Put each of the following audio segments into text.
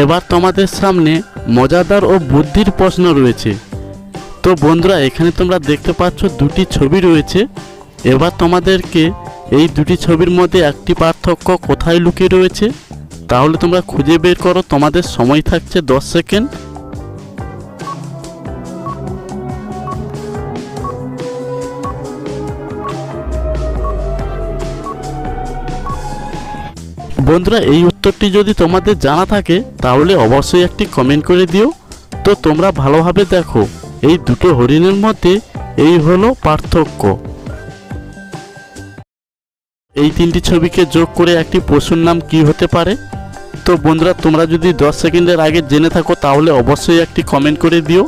এবার তোমাদের সামনে মজাদার ও বুদ্ধির প্রশ্ন রয়েছে। তো বন্ধুরা, এখানে তোমরা দেখতে পাচ্ছ দুটি ছবি রয়েছে। এবার তোমাদেরকে এই দুটি ছবির মধ্যে একটি পার্থক্য কোথায় লুকিয়ে রয়েছে তাহলে তোমরা খুঁজে বের করো। তোমাদের সময় থাকছে 10 সেকেন্ড। বন্ধুরা, এই উত্তরটি যদি তোমাদের জানা থাকে তাহলে অবশ্যই একটি কমেন্ট করে দিও। তো তোমরা ভালোভাবে দেখো, এই দুটো হরিণের মধ্যে এই হলো পার্থক্য। এই তিনটি ছবিকে যোগ করে একটি পশুর নাম কি হতে পারে? তো বন্ধুরা, তোমরা যদি 10 সেকেন্ডের আগে জেনে থাকো তাহলে অবশ্যই একটি কমেন্ট করে দিও।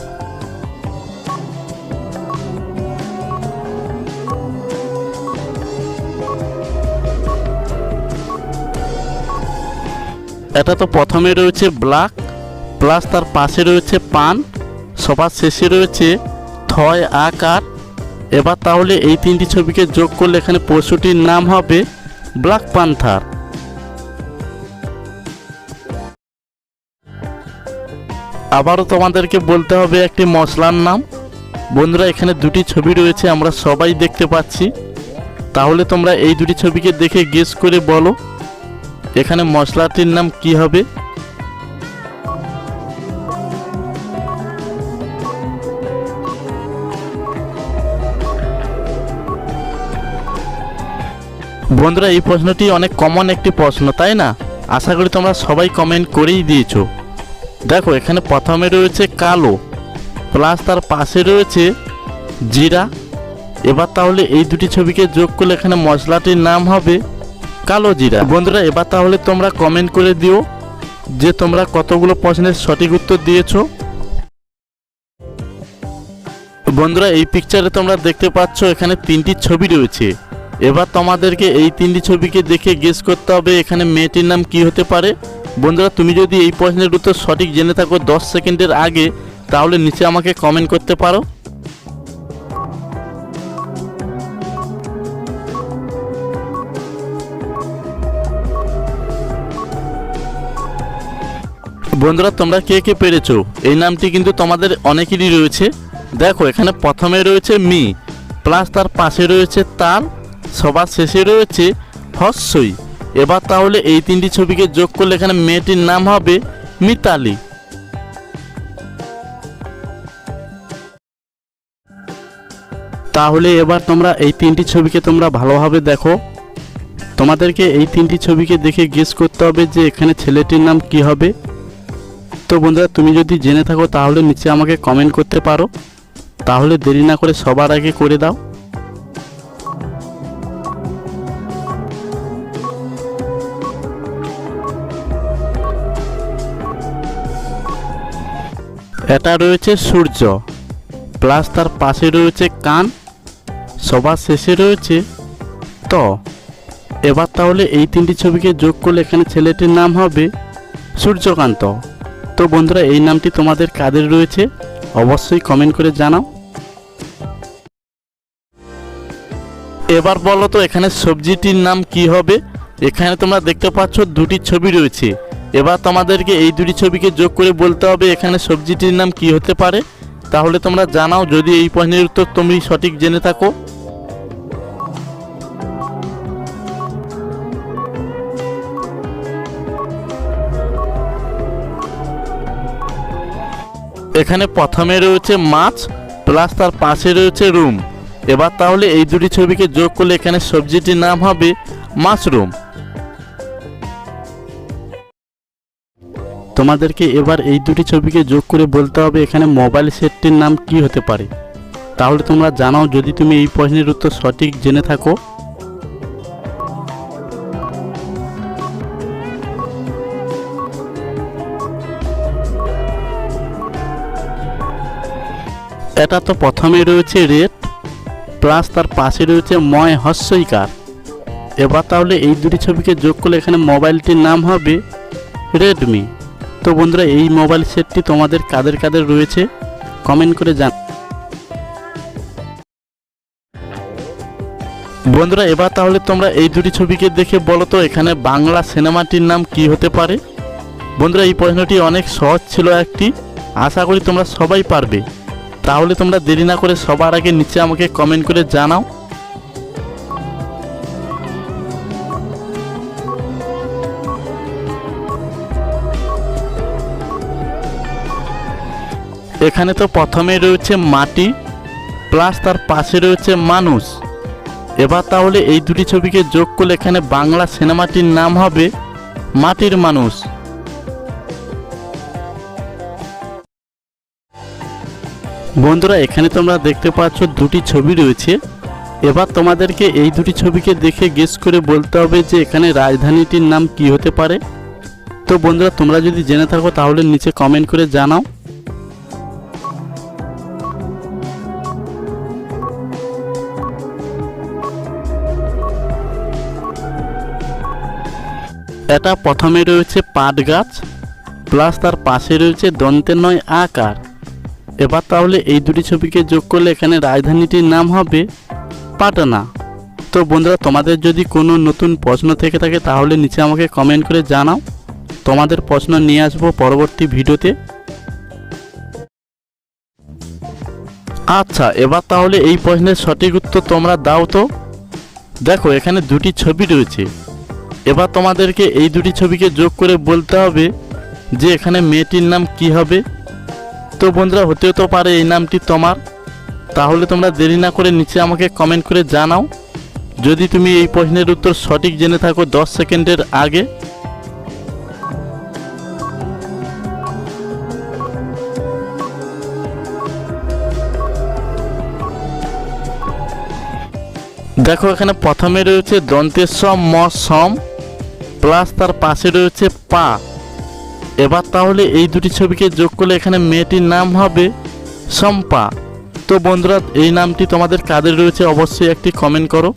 এটা তো প্রথমে রয়েছে ব্ল্যাক, প্লাস তার পাশে রয়েছে পান, সবার শেষে রয়েছে থয় আকার। এবার তাহলে এই তিনটি ছবিকে যোগ করলে এখানে পশুটির নাম হবে ব্ল্যাক প্যান্থার। আবারও তোমাদেরকে বলতে হবে একটি মশলার নাম। বন্ধুরা, এখানে দুটি ছবি রয়েছে, আমরা সবাই দেখতে পাচ্ছি। তাহলে তোমরা এই দুটি ছবিকে দেখে গেস করে বলো এখানে মশলাটির নাম কি হবে। বন্ধুরা, এই প্রশ্নটি অনেক কমন একটি প্রশ্ন, তাই না? আশা করি তোমরা সবাই কমেন্ট করেই দিয়েছো। দেখো, এখানে প্রথমে রয়েছে কালো, প্লাস তার পাশে রয়েছে জিরা। এবার তাহলে এই দুটি ছবিকে যোগ করলে এখানে মশলাটির নাম হবে কালো জিরা। বন্ধুরা, এবার তাহলে তোমরা কমেন্ট করে দিও যে তোমরা কতগুলো প্রশ্নের সঠিক উত্তর দিয়েছো। বন্ধুরা, এই পিকচারে তোমরা দেখতে পাচ্ছ এখানে তিনটি ছবি রয়েছে। এবার তোমাদেরকে এই তিনটি ছবিকে দেখে গেস করতে হবে এখানে মেয়েটির নাম কি হতে পারে। বন্ধুরা, তুমি যদি এই প্রশ্নের উত্তর সঠিক জেনে থাকো 10 সেকেন্ডের আগে তাহলে নিচে আমাকে কমেন্ট করতে পারো। বন্ধুরা, তোমরা কে কে পেরেছো? এই নামটি কিন্তু তোমাদের অনেকেরই রয়েছে। দেখো, এখানে প্রথমে রয়েছে মি, প্লাস তার পাশে রয়েছে তাল, সবার শেষে রয়েছে হস্যই। এবার তাহলে এই তিনটি ছবিকে যোগ করলে এখানে মেয়েটির নাম হবে মিতালি। তাহলে এবার তোমরা এই তিনটি ছবিকে তোমরা ভালোভাবে দেখো। তোমাদেরকে এই তিনটি ছবিকে দেখে গেস করতে হবে যে এখানে ছেলেটির নাম কি হবে। তো বন্ধুরা, তুমি যদি জেনে থাকো তাহলে নিচে আমাকে কমেন্ট করতে পারো। তাহলে দেরি না করে সবার আগে করে দাও। এটা রয়েছে সূর্য, প্লাস তার পাশে রয়েছে কান, সবার শেষে রয়েছে ত। এবার তাহলে এই তিনটি ছবিকে যোগ করলে এখানে ছেলেটির নাম হবে সূর্যকান্ত। তো বন্ধুরা, এই নামটি তোমাদের কাদের রয়েছে অবশ্যই কমেন্ট করে জানাও। এবার বলো তো এখানে সবজিটির নাম কি হবে। এখানে তোমরা দেখতে পাচ্ছ দুটি ছবি রয়েছে। এবার তোমাদেরকে এই দুটি ছবিকে যোগ করে বলতে হবে এখানে সবজিটির নাম কি হতে পারে। তাহলে তোমরা জানাও যদি এই প্রশ্নের উত্তর তুমি সঠিক জেনে থাকো। এখানে প্রথমে রয়েছে মাছ, প্লাস তার পাশে রয়েছে রুম। এবার তাহলে এই দুটি ছবিকে যোগ করলে এখানে সবজিটির নাম হবে মাশরুম। তোমাদেরকে এবার এই দুটি ছবিকে যোগ করে বলতে হবে এখানে মোবাইল সেটটির নাম কি হতে পারে। তাহলে তোমরা জানাও যদি তুমি এই প্রশ্নের উত্তর সঠিক জেনে থাকো। এটা তো প্রথমে রয়েছে রেড, প্লাস তার পাশে রয়েছে ময় হস্যইকার। এবার তাহলে এই দুটি ছবিকে যোগ করলে এখানে মোবাইলটির নাম হবে রেডমি। তো বন্ধুরা, এই মোবাইল সেটটি তোমাদের কাদের কাদের রয়েছে কমেন্ট করে জান। বন্ধুরা, এবার তাহলে তোমরা এই দুটি ছবিকে দেখে বলো তো এখানে বাংলা সিনেমাটির নাম কি হতে পারে। বন্ধুরা এই প্রশ্নটি অনেক সহজ ছিল একটি, আশা করি তোমরা সবাই পারবে। তাহলে তোমরা দেরি না করে সবার আগে নিচে আমাকে কমেন্ট করে জানাও। এখানে তো প্রথমে রয়েছে মাটি প্লাস তার পাশে রয়েছে মানুষ। এবার তাহলে এই দুটি ছবিকে যোগ করলে এখানে বাংলা সিনেমাটির নাম হবে মাটির মানুষ। বন্ধুরা এখানে তোমরা দেখতে পাচ্ছ দুটি ছবি রয়েছে। এবার তোমাদেরকে এই দুটি ছবিকে দেখে গেস করে বলতে হবে যে এখানে রাজধানীটির নাম কি হতে পারে। তো বন্ধুরা তোমরা যদি জেনে থাকো তাহলে নিচে কমেন্ট করে জানাও। এটা প্রথমে রয়েছে পাট গাছ প্লাস তার পাশে রয়েছে দন্তের নয় আকার। এবার তাহলে এই দুটি ছবিকে যোগ করলে এখানে রাজধানীটির নাম হবে পাটনা। তো বন্ধুরা তোমাদের যদি কোনো নতুন প্রশ্ন থেকে থাকে তাহলে নিচে আমাকে কমেন্ট করে জানাও, তোমাদের প্রশ্ন নিয়ে আসবো পরবর্তী ভিডিওতে। আচ্ছা এবার তাহলে এই প্রশ্নের সঠিক উত্তর তোমরা দাও তো। দেখো এখানে দুটি ছবি রয়েছে। এবার তোমাদেরকে এই দুটি ছবিকে যোগ করে বলতে হবে যে এখানে মেয়েটির নাম কি হবে। তো বন্ধুরা হতেও তো পারে এই নামটি তোমার। তাহলে তোমরা দেরি না করে নিচে আমাকে কমেন্ট করে জানাও যদি তুমি এই প্রশ্নের উত্তর সঠিক জেনে থাকো 10 সেকেন্ডের আগে। দেখো এখানে প্রথমে রয়েছে দন্তের সম ম সম প্লাস তার পাশে রয়েছে পা। এবার তাহলে এই দুটি ছবিকে যোগ করলে এখানে মেয়েটির নাম হবে শম্পা। তো বন্ধুরা এই নামটি তোমাদের কাদের রয়েছে অবশ্যই একটি কমেন্ট করো।